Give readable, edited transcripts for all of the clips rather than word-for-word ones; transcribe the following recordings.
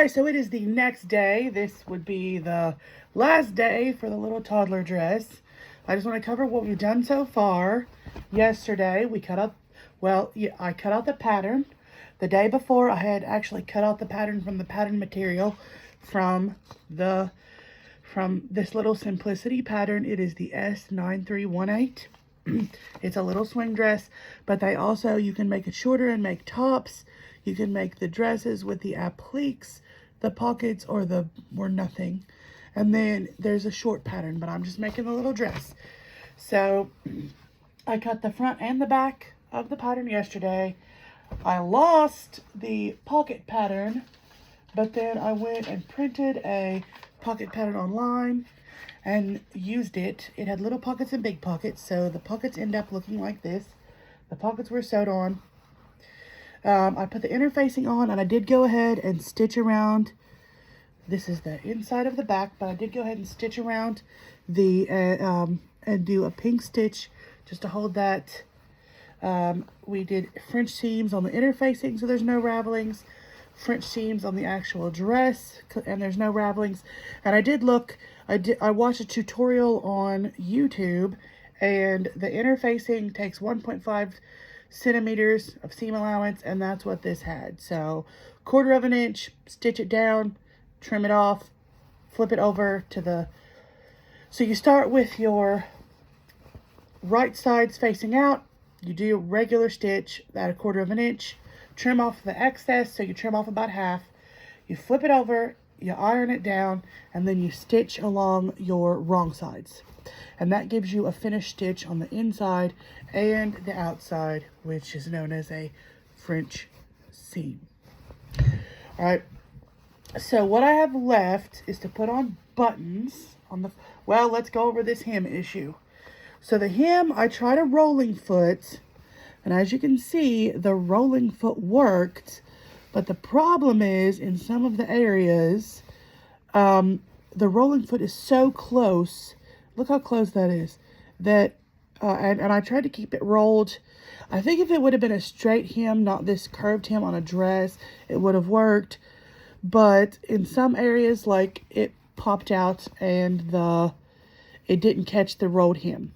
Alright, so it is the next day. This would be the last day for the little toddler dress. I just want to cover what we've done so far. Yesterday, we cut out, I cut out the pattern. The day before, I had actually cut out the pattern from the pattern material from this little Simplicity pattern. It is the S9318. It's a little swing dress, but you can make it shorter and make tops. You can make the dresses with the appliques, the pockets, or nothing. And then there's a short pattern, but I'm just making a little dress. So I cut the front and the back of the pattern yesterday. I lost the pocket pattern, but then I went and printed a pocket pattern online and used it. It had little pockets and big pockets, so the pockets end up looking like this. The pockets were sewed on. I put the interfacing on, and I did go ahead and stitch around. This is the inside of the back, but I did go ahead and stitch around the and do a pink stitch just to hold that. We did French seams on the interfacing, so there's no ravelings. French seams on the actual dress, and there's no ravelings. And I watched a tutorial on YouTube, and the interfacing takes 1.5 centimeters of seam allowance, and that's what this had. So 1/4 of an inch, stitch it down, trim it off, flip it over to so you start with your right sides facing out. You do a regular stitch at 1/4 of an inch, trim off the excess, so you trim off about half. You flip it over, you iron it down, and then you stitch along your wrong sides. And that gives you a finished stitch on the inside and the outside, which is known as a French seam. All right, so what I have left is to put on buttons on the, let's go over this hem issue. So the hem, I tried a rolling foot, and as you can see, the rolling foot worked, but the problem is in some of the areas, the rolling foot is so close. Look how close that is. And I tried to keep it rolled. I think if it would have been a straight hem, not this curved hem on a dress, it would have worked. But in some areas, like, it popped out and it didn't catch the rolled hem.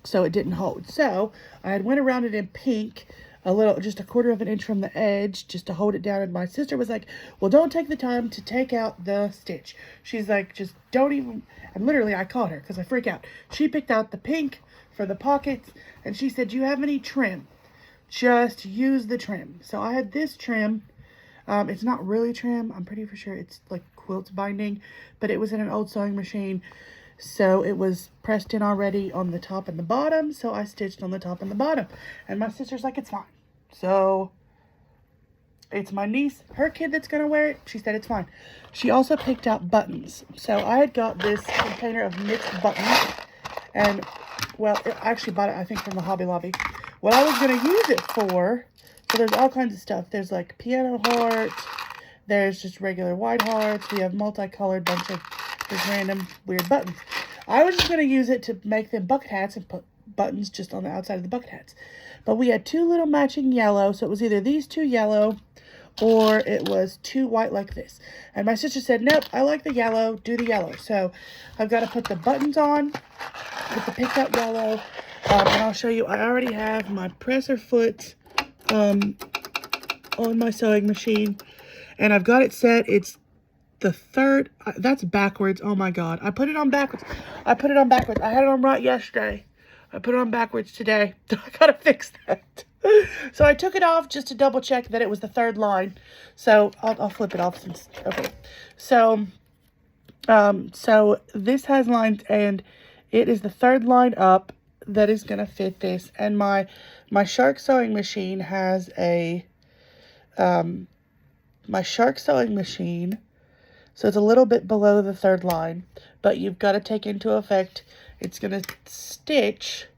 So it didn't hold. So I had went around it in pink, just 1/4 of an inch from the edge, just to hold it down. And my sister was like, well, don't take the time to take out the stitch. She's like, just don't even, and literally I caught her because I freak out. She picked out the pink for the pockets, and she said, do you have any trim? Just use the trim. So I had this trim. It's not really trim. I'm pretty for sure it's like quilt binding, but it was in an old sewing machine. So it was pressed in already on the top and the bottom. So I stitched on the top and the bottom. And my sister's like, it's fine. So it's my niece, her kid that's going to wear it. She said it's fine. She also picked out buttons. So I had got this container of mixed buttons. And, I actually bought it, I think, from the Hobby Lobby. What I was going to use it for, so there's all kinds of stuff. There's like piano heart. There's just regular white hearts. We have multicolored bunch of just random weird buttons. I was just going to use it to make them bucket hats and put buttons just on the outside of the bucket hats. But we had 2 little matching yellow, so it was either these 2 yellow or it was 2 white like this. And my sister said, nope, I like the yellow, do the yellow. So I've got to put the buttons on with the picked out yellow. And I'll show you, I already have my presser foot on my sewing machine. And I've got it set. It's the 3rd, that's backwards. Oh my God. I put it on backwards. I had it on right yesterday. I put it on backwards today. I gotta fix that. So I took it off just to double check that it was the 3rd line. So I'll flip it off since, okay. So this has lines, and it is the 3rd line up that is gonna fit this. And my Shark sewing machine has a, my Shark sewing machine, so it's a little bit below the 3rd line, but you've got to take into effect, it's going to stitch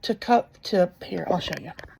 to cut to here. I'll show you.